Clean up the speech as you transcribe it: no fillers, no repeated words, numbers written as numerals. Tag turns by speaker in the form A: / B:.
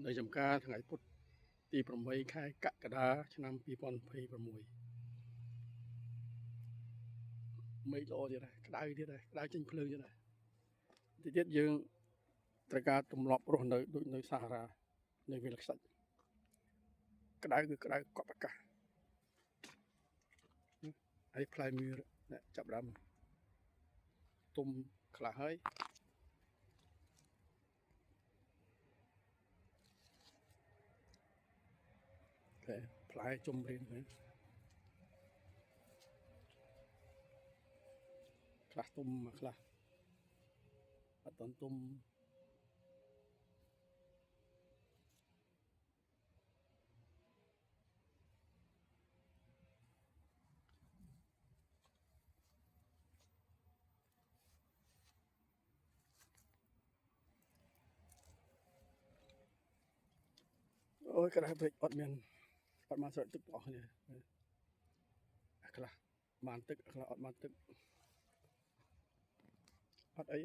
A: នៅចំការថ្ងៃពុធទី8 ខែកក្កដាឆ្នាំ2026មេឃល្អទៀតដែរក្តៅទៀតដែរក្តៅចេញភ្លើងទៀតដែរតិចទៀតយើងត្រូវការទម្លាប់រស់នៅដូចនៅសាហារ៉ានៅវាលខ្សាច់ក្តៅគឺក្តៅកក់ប្រកាសហើយផ្លែមឿអ្នកចាប់ដើមទុំខ្លះហើយតែផ្លែជុំរៀងហ្នឹងខ្លះទុំខ្លះអត់តន់ទុំអូយក្តៅពេកអត់មានស្រោចទឹកបងប្អូនខ្លះបានទឹកខ្លះអត់បានទឹកអត់អី